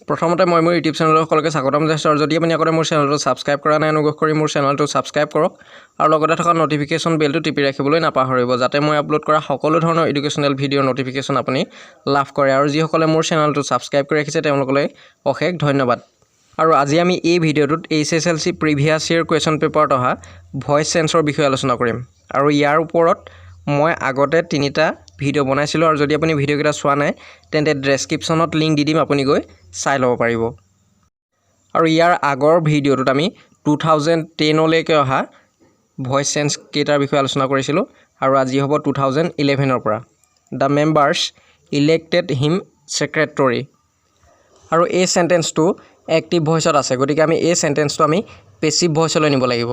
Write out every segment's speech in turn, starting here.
প্ৰথমতে মই মোৰ ইউটিউব চেনেলৰ সকলোকে স্বাগতম জনাইছো আৰু যদি আপুনি আগতে মোৰ চেনেলটো সাবস্ক্ৰাইব কৰা নাই অনুগ্ৰহ কৰি মোৰ চেনেলটো সাবস্ক্ৰাইব কৰক আৰু লগতে থকা নটিফিকেশ্যন বেলটো টিপি ৰাখিবলৈ নাপাহৰিব যাতে মই আপলোড কৰা সকলো ধৰণৰ এডুকেশ্যনেল ভিডিঅ'ৰ নটিফিকেশ্যন আপুনি লাভ কৰে আৰু যিসকলে মোৰ চেনেলটো সাবস্ক্ৰাইব কৰি ৰাখিছে তেওঁলোকলৈ অশেষ ধন্যবাদ আৰু আজি আমি এই ভিডিঅ'টোত Hslc প্ৰিভিয়াছ ইয়াৰ কোৱেশ্যন পেপাৰত অহা ভয়েস চেঞ্চৰ বিষয়ে আলোচনা কৰিম আৰু ইয়াৰ ওপৰত মই আগতে তিনিটা ভিডিঅ' বনাইছিলো আৰু যদি আপুনি ভিডিঅ'কেইটা চোৱা নাই তেন্তে ডেসক্ৰিপচনত লিংক দি দিম আপুনি গৈ চাই ল'ব পাৰিব আৰু ইয়াৰ আগৰ ভিডিঅ'টোত আমি 2010 লৈকে অহা ভয়েস চেঞ্চ কেইটাৰ বিষয়ে আলোচনা কৰিছিলো আৰু আজি হ'ব 2011 ৰ পৰা the members elected him secretary আৰু এই সেন্টেন্সটো এক্টিভ ভয়েসত আছে গতিকে আমি এই সেন্টেন্সটো আমি পেসিভ ভয়েসলৈ নিব লাগিব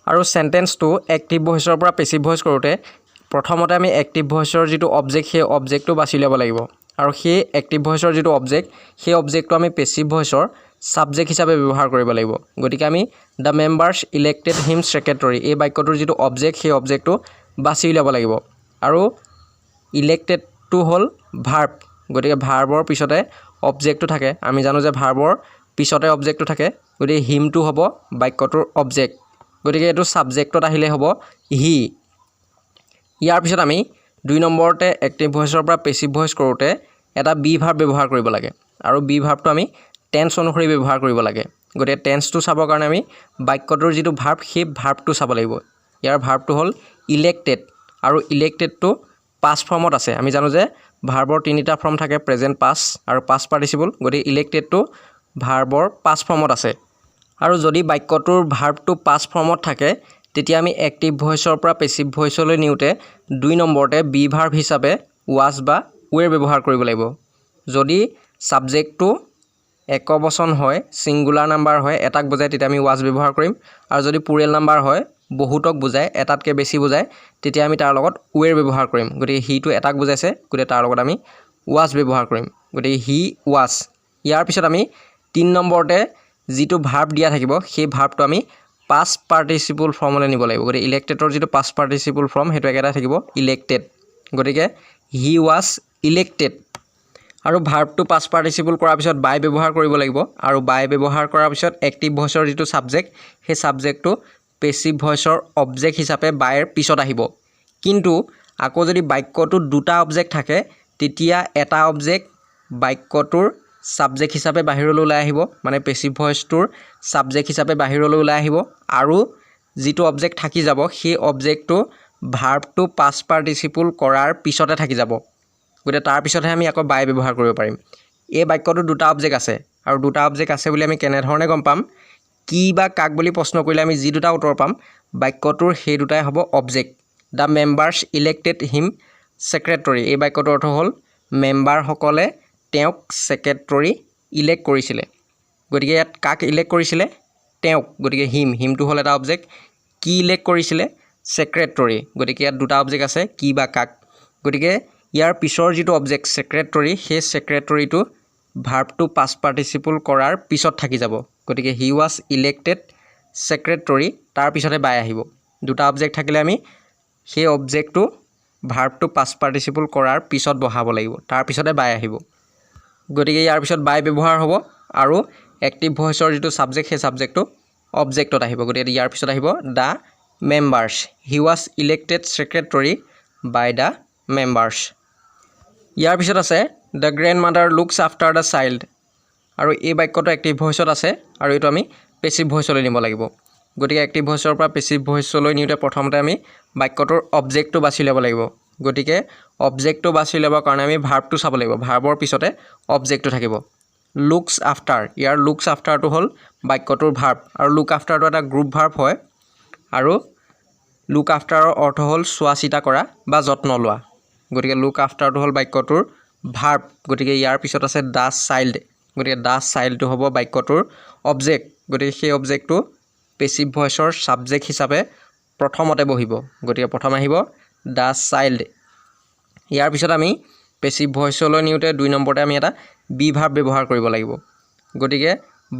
আৰু সেন্টেন্সটো এক্টিভ ভয়েসৰ পৰা পেসিভ ভয়েস কৰোতে প্ৰথমতে আমি এক্টিভ ভয়েসৰ যেটো অবজেক্ট সেই অবজেক্টটো বাছি ল'ব লাগিব আৰু সেই এক্টিভ ভয়েসৰ যেটো অবজেক্ট সেই অবজেক্টটো আমি পেসিভ ভয়েসৰ সাবজেক্ট হিচাপে ব্যৱহাৰ কৰিব লাগিব গতিকে আমি the members elected him secretary এই বাক্যটোৰ যেটো অবজেক্ট সেই অবজেক্টটো বাছি ল'ব লাগিব আৰু ইলেক্টেডটো হ'ল ভাৰ্ব গতিকে ভাৰ্বৰ পিছতে অবজেক্টটো থাকে আমি জানো যে ভাৰ্বৰ পিছতে অবজেক্টটো থাকে গতিকে হিমটো হ'ব বাক্যটোৰ অবজেক্ট গতিকে এটো সাবজেক্টত আহিলে হ'ব হি ইয়াৰ পিছত আমি 2 নম্বৰতে এক্টিভ ভয়েসৰ পৰা পেসিভ ভয়েস কৰোতে এটা বি ভাৰ্ব ব্যৱহাৰ কৰিব লাগে আৰু বি ভাৰ্বটো আমি টেন্স অনুসৰি ব্যৱহাৰ কৰিব লাগে গতিকে টেন্সটো চাবৰ কাৰণে আমি বাক্যটোৰ যেটো ভাৰ্ব সেই ভাৰ্বটো চাব লাগিব ইয়াৰ ভাৰ্বটো হ'ল ইলেক্টেড আৰু ইলেক্টেডটো পাষ্ট ফৰ্মত আছে আমি জানো যে ভাৰ্বৰ তিনিটা ফৰ্ম থাকে প্ৰেজেন্ট পাষ্ট আৰু পাষ্ট পাৰ্টিসিপল গতিকে ইলেক্টেডটো ভাৰ্বৰ পাষ্ট ফৰ্মত আছে আৰু যদি বাক্যটোৰ ভাৰ্বটো পাষ্ট ফৰ্মত থাকে তেতিয়া আমি এক্টিভ ভয়েসৰ পৰা পেসিভ ভয়েসলৈ নিউতে 2 নম্বৰতে বি ভাৰ্ব হিচাপে ওয়াজ বা ওয়েৰ ব্যৱহাৰ কৰিব লাগিব যদি সাবজেক্টটো একবচন হয় সিঙ্গুলাৰ নাম্বাৰ হয় এটাক বুজায় তেতিয়া আমি ওয়াজ ব্যৱহাৰ কৰিম আৰু যদি প্লুৰেল নাম্বাৰ হয় বহুতক বুজায় এটাতকৈ বেছি বুজায় তেতিয়া আমি তাৰ লগত ওয়েৰ ব্যৱহাৰ কৰিম গতিকে হিটো এটাক বুজাইছে গতিকে তাৰ লগত আমি ওয়াজ ব্যৱহাৰ কৰিম গতিকে হি ওয়াজ ইয়াৰ পিছত আমি 3 নম্বৰতে যেটো ভাৰ্ব দিয়া থাকিব সেই ভাৰ্বটো আমি past participle ফৰ্মলৈ নিব লাগিব গতিকে ইলেক্টেডৰ যেটো past participle ফৰ্ম হেতু একেটা থাকিব ইলেক্টেড গতিকে হি ওয়াজ ইলেক্টেড আৰু ভাৰ্বটো past participle কৰাৰ পিছত বাই ব্যৱহাৰ কৰিব লাগিব আৰু বাই ব্যৱহাৰ কৰাৰ পিছত এক্টিভ ভয়েসৰ যেটো সাবজেক্ট সেই সাবজেক্টটো পেসিভ ভয়েসৰ অবজেক্ট হিচাপে বাইৰ পিছত আহিব কিন্তু আকৌ যদি বাক্যটো দুটা অবজেক্ট থাকে তেতিয়া এটা অবজেক্ট বাক্যটোৰ সাবজেক্ট হিচাপে বাহিৰলৈ ওলাই আহিব মানে পেসিভ ভয়েসটোৰ সাবজেক্ট হিচাপে বাহিৰলৈ ওলাই আহিব আৰু যেটো অবজেক্ট থাকি যাব সেই অবজেক্টটো ভাৰ্বটো past participle কৰাৰ পিছতে থাকি যাব গতিকে তাৰ পিছতহে আমি আকৌ বাই ব্যৱহাৰ কৰিব পাৰিম এই বাক্যটো দুটা অবজেক্ট আছে আৰু দুটা অবজেক্ট আছে বুলি আমি কেনে ধৰণে গম পাম কি বা কাক বুলি প্ৰশ্ন কৰিলে আমি যি দুটা উত্তৰ পাম বাক্যটোৰ সেই দুটাই হ'ব object the members elected him secretary এই বাক্যটোৰ অৰ্থ হ'ল মেম্বাৰ সকলে তেওঁক সেক্ৰেটাৰী ইলেক্ট কৰিছিলে গতিকে ইয়াত কাক ইলেক্ট কৰিছিলে তেওঁক গতিকে হিমটো হ'ল এটা অবজেক্ট কি ইলেক্ট কৰিছিলে সেক্ৰেটাৰী গতিকে ইয়াত দুটা অবজেক্ট আছে কি বা কাক গতিকে ইয়াৰ পিছৰ যেটো অবজেক্ট সেক্ৰেটাৰী সেই সেক্ৰেটাৰীটো ভাৰ্বটো past participle কৰাৰ পিছত থাকি যাব গতিকে হি ওয়াজ ইলেক্টেড সেক্ৰেটাৰী তাৰ পিছতে বাই আহিব দুটা অবজেক্ট থাকিলে আমি সেই অবজেক্টটো ভাৰ্বটো past participle কৰাৰ পিছত বহাব লাগিব তাৰ পিছতে বাই আহিব গতিকে ইয়াৰ পিছত বাই ব্যৱহাৰ হ'ব আৰু এক্টিভ ভয়েসৰ যেটো সাবজেক্ট সেই সাবজেক্টটো অবজেক্টত আহিব গতিকে ইয়াৰ পিছত আহিব the members he was elected secretary by the members ইয়াৰ পিছত আছে the grandmother looks after the child আৰু এই বাক্যটো এক্টিভ ভয়েসত আছে আৰু এইটো আমি পেসিভ ভয়েসলৈ নিব লাগিব গতিকে এক্টিভ ভয়েসৰ পৰা পেসিভ ভয়েসলৈ নিউতে প্ৰথমতে আমি বাক্যটোৰ অবজেক্টটো বাছি ল'ব লাগিব গতিকে অবজেক্টটো বাছি ল'বৰ কাৰণে আমি ভাৰ্বটো চাব লাগিব ভাৰ্বৰ পিছতে অবজেক্টটো থাকিব লুকছ আফটাৰ ইয়াৰ লুকছ আফটাৰটো হ'ল বাক্যটোৰ ভাৰ্ব আৰু লুক আফটাৰটো এটা গ্ৰুপ ভাৰ্ব হয় আৰু লুক আফটাৰৰ অৰ্থ হ'ল চোৱা চিতা কৰা বা যত্ন লোৱা গতিকে লুক আফটাৰটো হ'ল বাক্যটোৰ ভাৰ্ব গতিকে ইয়াৰ পিছত আছে দা চাইল্ড গতিকে দা চাইল্ডটো হ'ব বাক্যটোৰ অবজেক্ট গতিকে সেই অবজেক্টটো পেসিভ ভয়েসৰ সাবজেক্ট হিচাপে প্ৰথমতে বহিব গতিকে প্ৰথম আহিব দা চাইল্ড ইয়াৰ পিছত আমি পেসিভ ভয়েসলৈ নিউতে 2 নম্বৰতে আমি এটা বি ভাৰ্ব ব্যৱহাৰ কৰিব লাগিব গতিকে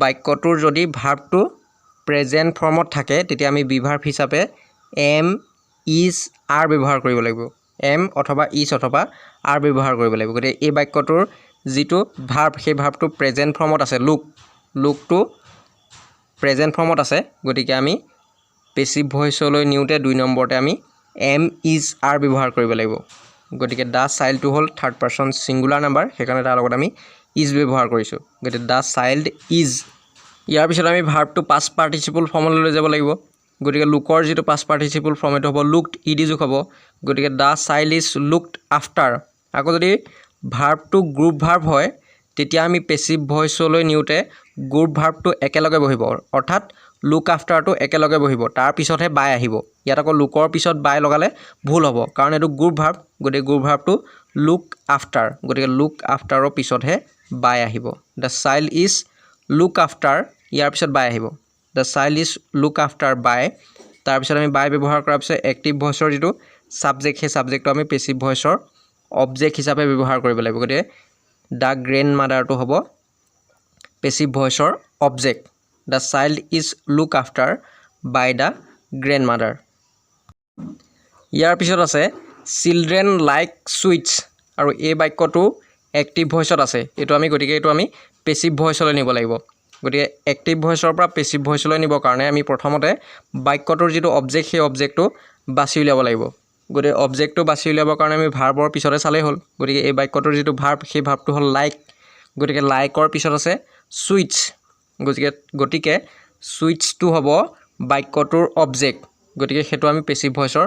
বাক্যটোৰ যদি ভাৰ্বটো প্ৰেজেন্ট ফৰ্মত থাকে তেতিয়া আমি বি ভাৰ্ব হিচাপে এম ইজ আৰ ব্যৱহাৰ কৰিব লাগিব এম অথবা ইজ অথবা আৰ ব্যৱহাৰ কৰিব লাগিব গতিকে এই বাক্যটোৰ যিটো ভাৰ্ব সেই ভাৰ্বটো প্ৰেজেন্ট ফৰ্মত আছে লুকটো প্ৰেজেন্ট ফৰ্মত আছে গতিকে আমি পেসিভ ভয়েসলৈ নিউতে 2 নম্বৰতে আমি এম ইজ আৰ ব্যৱহাৰ কৰিব লাগিব গতিকে দা চাইল্ডটো হ'ল থাৰ্ড পাৰসন সিঙ্গুলাৰ নাম্বাৰ সেইকাৰণে তাৰ লগত আমি ইজ ব্যৱহাৰ কৰিছো গতিকে দা চাইল্ড ইজ ইয়াৰ পিছত আমি ভাৰ্বটো পাষ্ট পাৰ্টিসিপল ফৰ্মলৈ লৈ যাব লাগিব গতিকে লুকৰ যেটো পাষ্ট পাৰ্টিসিপল ফৰ্ম এটো হ'ব লুকড ইডি যোগ হ'ব গতিকে দা চাইল্ড ইজ লুকড আফটাৰ আকৌ যদি ভাৰ্বটো গ্ৰুপ ভাৰ্ব হয় তেতিয়া আমি পেসিভ ভয়েসলৈ নিউতে গ্ৰুপ ভাৰ্বটো একেলগে বহিব অৰ্থাৎ লুক আফটাৰটো একেলগে বহিব তাৰ পিছতহে বাই আহিব ইয়াত আকৌ লুকৰ পিছত বাই লগালে ভুল হ'ব কাৰণ এটো গ্ৰুপ ভাৰ্ব গতিকে গ্ৰুপ ভাৰ্বটো লুক আফটাৰ গতিকে লুক আফটাৰৰ পিছতহে বাই আহিব দা চাইল্ড ইজ লুক আফটাৰ ইয়াৰ পিছত বাই আহিব দা চাইল্ড ইজ লুক আফটাৰ বাই তাৰ পিছত আমি বাই ব্যৱহাৰ কৰাৰ পিছত এক্টিভ ভয়েসৰ যেটো সাবজেক্ট সেই সাবজেক্টটো আমি পেসিভ ভয়েসৰ অবজেক্ট হিচাপে ব্যৱহাৰ কৰিব লাগিব গতিকে দা গ্ৰেণ্ডমাদাৰটো হ'ব পেসিভ ভয়েসৰ object the child is look after by the grandmother ইয়াৰ পিছত আছে চিলড্ৰেন লাইক সুইটস আৰু এই বাক্যটো এক্টিভ ভয়েসত আছে এটো আমি গতিকে এটো আমি পেসিভ ভয়েসলৈ নিব লাগিব গতিকে এক্টিভ ভয়েসৰ পৰা পেসিভ ভয়েসলৈ নিবৰ কাৰণে আমি প্ৰথমতে বাক্যটোৰ যেটো অবজেক্ট সেই অবজেক্টটো বাছি উলিয়াব লাগিব গতিকে অবজেক্টটো বাছি উলিয়াবৰ কাৰণে আমি ভাৰ্বৰ পিছতে চালেই হ'ল গতিকে এই বাক্যটোৰ যেটো ভাৰ্ব সেই ভাৰ্বটো হ'ল লাইক গতিকে লাইকৰ পিছত আছে সুইটস গতিকে সুইটসটো হ'ব বাক্যটোৰ অবজেক্ট গতিকে হেতু আমি পেসিভ ভয়েসৰ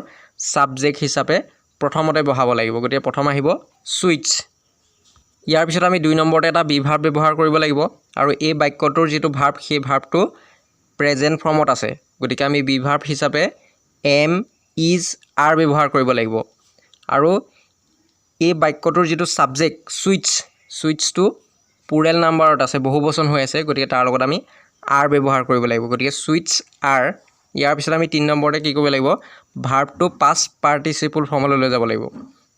সাবজেক্ট হিচাপে প্ৰথমতে বহাব লাগিব গতিকে প্ৰথম আহিব সুইটস ইয়াৰ পিছত আমি 2 নম্বৰতে এটা বি ভাৰ্ব ব্যৱহাৰ কৰিব লাগিব আৰু এই বাক্যটোৰ যেটো ভাৰ্ব সেই ভাৰ্বটো প্ৰেজেন্ট ফৰ্মত আছে গতিকে আমি বি ভাৰ্ব হিচাপে এম ইজ আৰ ব্যৱহাৰ কৰিব লাগিব আৰু এই বাক্যটোৰ যেটো সাবজেক্ট সুইটসটো প্লুৰেল নাম্বাৰত আছে বহুবচন হৈ আছে গতিকে তাৰ লগত আমি আৰ ব্যৱহাৰ কৰিব লাগিব গতিকে সুইটস আৰ ইয়াৰ পিছত আমি 3 নম্বৰতে কি কৰিব লাগিব ভাৰ্বটো পাষ্ট পাৰ্টিসিপল ফৰ্মলৈ লৈ যাব লাগিব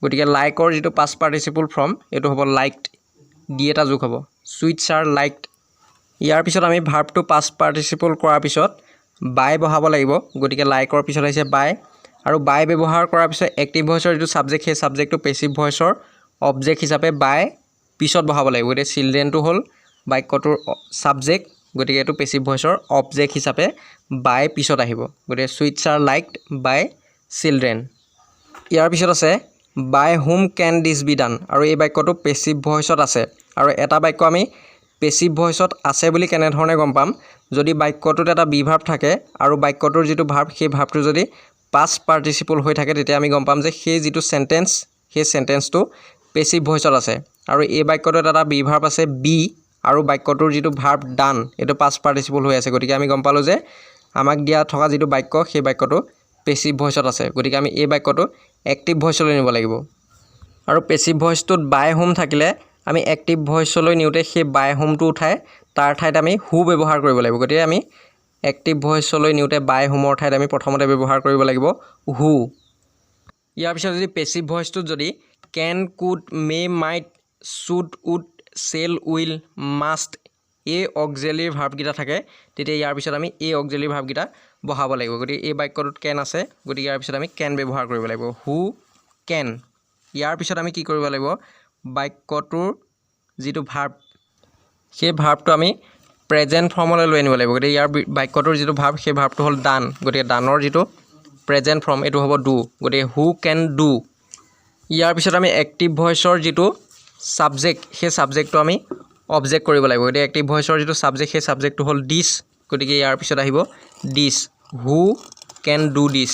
গতিকে লাইকৰ যেটো পাষ্ট পাৰ্টিসিপল ফৰ্ম এটো হ'ব লাইকড ডি এটা যোগ হ'ব সুইটস আৰ লাইকড ইয়াৰ পিছত আমি ভাৰ্বটো পাষ্ট পাৰ্টিসিপল কৰাৰ পিছত বাই বহাব লাগিব গতিকে লাইকৰ পিছত আহিছে বাই আৰু বাই ব্যৱহাৰ কৰাৰ পিছত এক্টিভ ভয়েসৰ যেটো সাবজেক্ট সেই সাবজেক্টটো পেসিভ ভয়েসৰ অবজেক্ট হিচাপে বাই পিছত বহাব লাগিব গতিকে চিলড্ৰেনটো হ'ল বাক্যটোৰ সাবজেক্ট গতিকে এটো পেসিভ ভয়েসৰ অবজেক্ট হিচাপে বাই পিছত আহিব গতিকে sweets are liked by children ইয়াৰ পিছত আছে by whom can this be done আৰু এই বাক্যটো পেসিভ ভয়েসত আছে আৰু এটা বাক্য আমি পেসিভ ভয়েসত আছে বুলি কেনে ধৰণে গম পাম যদি বাক্যটোত এটা বি ভাৰ্ব থাকে আৰু বাক্যটোৰ যেটো ভাৰ্ব সেই ভাৰ্বটো যদি পাষ্ট পাৰ্টিসিপল হৈ থাকে তেতিয়া আমি গম পাম যে সেই যেটো সেন্টেন্স সেই সেন্টেন্সটো পেসিভ ভয়েসত আছে আৰু এই বাক্যটোত এটা বি ভাৰ্ব আছে বি আৰু বাক্যটোৰ যেটো ভাৰ্ব ডান এটো পাষ্ট পাৰ্টিসিপল হৈ আছে গতিকে আমি গম পালো যে আমাক দিয়া থকা যেটো বাক্য সেই বাক্যটো পেসিভ ভয়েসত আছে গতিকে আমি এই বাক্যটো এক্টিভ ভয়েসলৈ নিব লাগিব আৰু পেসিভ ভয়েসটোত বাই হোম থাকিলে আমি এক্টিভ ভয়েসলৈ নিউতে সেই বাই হোমটো উঠাই তাৰ ঠাইত আমি হু ব্যৱহাৰ কৰিব লাগিব গতিকে আমি এক্টিভ ভয়েসলৈ নিউতে বাই হোমৰ ঠাইত আমি প্ৰথমতে ব্যৱহাৰ কৰিব লাগিব হু ইয়াৰ পিছত যদি পেসিভ ভয়েসটোত যদি can could may might should would shall will must এই অক্সিলাৰি ভাৰ্ব গিটা থাকে তেতিয়া ইয়াৰ পিছত আমি এই অক্সিলাৰি ভাৰ্ব গিটা বহাব লাগিব গতিকে এই বাক্যটোত can আছে গতিকে ইয়াৰ পিছত আমি can ব্যৱহাৰ কৰিব লাগিব who can ইয়াৰ পিছত আমি কি কৰিব লাগিব বাক্যটোৰ যেটো ভাৰ্ব সেই ভাৰ্বটো আমি প্ৰেজেন্ট ফৰ্মলৈ লৈ আনিব লাগিব গতিকে ইয়াৰ বাক্যটোৰ যেটো ভাৰ্ব সেই ভাৰ্বটো হ'ল ডান গতিকে ডানৰ যেটো প্ৰেজেন্ট ফৰ্ম এটো হ'ব ডু গতিকে who can do ইয়াৰ পিছত আমি এক্টিভ ভয়েসৰ যেটো সাবজেক্ট সেই সাবজেক্টটো আমি অবজেক্ট কৰিব লাগিব গতিকে এক্টিভ ভয়েসৰ যেটো সাবজেক্ট সেই সাবজেক্টটো হ'ল দিস গতিকে ইয়াৰ পিছত আহিব this who can do this